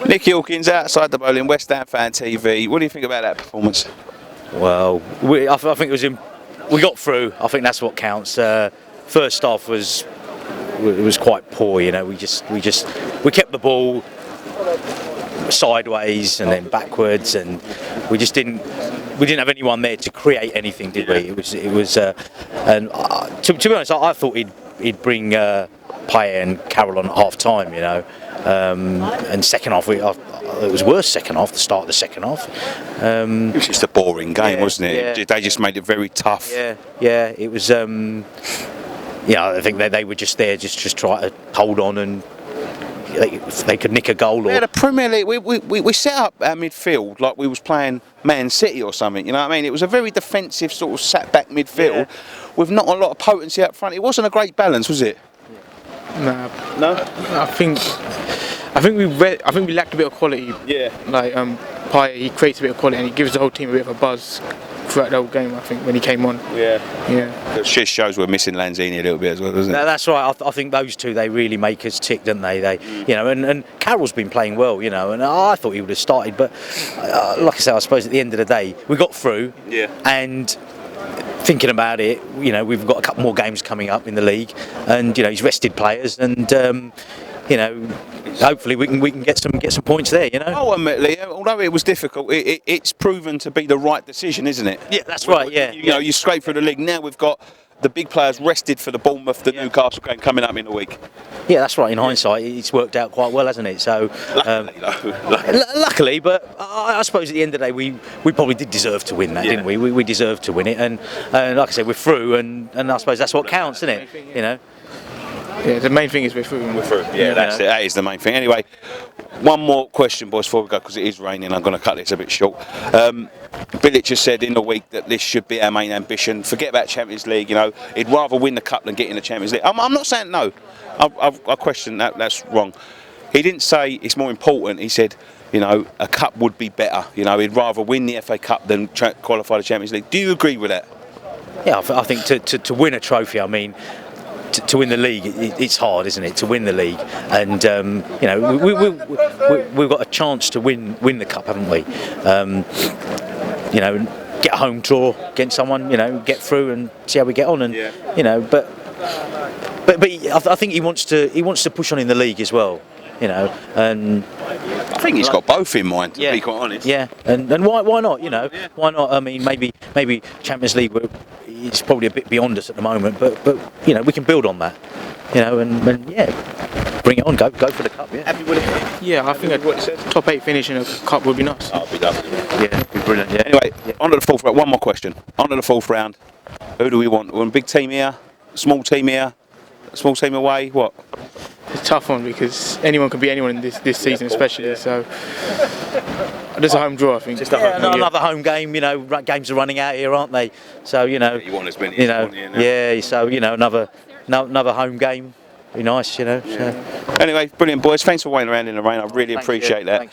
Nick Hawkins outside the bowling, West Ham Fan TV. What do you think about that performance? Well, I think it was we got through. I think that's what counts. First half was quite poor. You know, we kept the ball sideways and then backwards, and we didn't have anyone there to create anything, did we? It was and to be honest, I thought he'd bring Payet and Carroll on at half time. You know. And second half, it was worse. Second half, the start of the second half. It was just a boring game, wasn't it? Yeah. They just made it very tough. Yeah. It was. I think they were just there, just try to hold on, and they could nick a goal. Yeah, the Premier League. We set up our midfield like we was playing Man City or something. You know what I mean? It was a very defensive sort of sat back midfield with not a lot of potency up front. It wasn't a great balance, was it? No. I think we lacked a bit of quality. Yeah. Like Payet, he creates a bit of quality and he gives the whole team a bit of a buzz throughout the whole game. I think when he came on. Yeah. It just shows we're missing Lanzini a little bit as well, doesn't it? That's right. I think those two, they really make us tick, don't they? You know, and Carroll's been playing well, you know, and I thought he would have started, but like I said, I suppose at the end of the day, we got through. Yeah. And thinking about it, you know, we've got a couple more games coming up in the league, and you know, he's rested players, and you know, hopefully we can get some points there. You know. Ultimately, although it was difficult, it's proven to be the right decision, isn't it? Yeah, that's right. Yeah. You know, you scrape through the league. Now we've got the big players rested for the Bournemouth, the Newcastle game coming up in a week. Yeah, that's right. In hindsight, it's worked out quite well, hasn't it? So, luckily, but I suppose at the end of the day, we probably did deserve to win that, didn't we? We deserved to win it, and like I said, we're through, and I suppose that's what counts, isn't it? You know. Yeah, the main thing is we're through. Yeah, that's it. That is the main thing. Anyway, one more question, boys, before we go, because it is raining. I'm going to cut this a bit short. Bilic has said in the week that this should be our main ambition. Forget about Champions League. You know, he'd rather win the cup than get in the Champions League. I'm not saying no. I question that. That's wrong. He didn't say it's more important. He said, you know, a cup would be better. You know, he'd rather win the FA Cup than qualify the Champions League. Do you agree with that? Yeah, I think to win a trophy, I mean, to win the league, it's hard, isn't it? To win the league, and you know, we've got a chance to win the cup, haven't we? You know, get a home draw against someone, you know, get through and see how we get on, and you know, but I think he wants to push on in the league as well, you know, and I think he's got both in mind, to be quite honest. Yeah, and why not? You know, why not? I mean, maybe Champions League is probably a bit beyond us at the moment, but you know, we can build on that. You know, and bring it on, go for the cup. Yeah. Happy with it? Yeah, I think a top 8 finish in a cup would be nice. Oh, it'd be lovely. Yeah, it'd be brilliant. Yeah. Anyway, on to the fourth round. One more question. On to the fourth round. Who do we want? We want a big team here, a small team here, a small team away. What? It's a tough one because anyone can beat anyone in this season, especially. So there's a home draw, I think. Another home game. You know, games are running out here, aren't they? So you know, You want as many you as know, you want here now. So you know, another home game. Be nice, you know. So. Anyway, brilliant, boys. Thanks for waiting around in the rain. I really appreciate that. Thanks.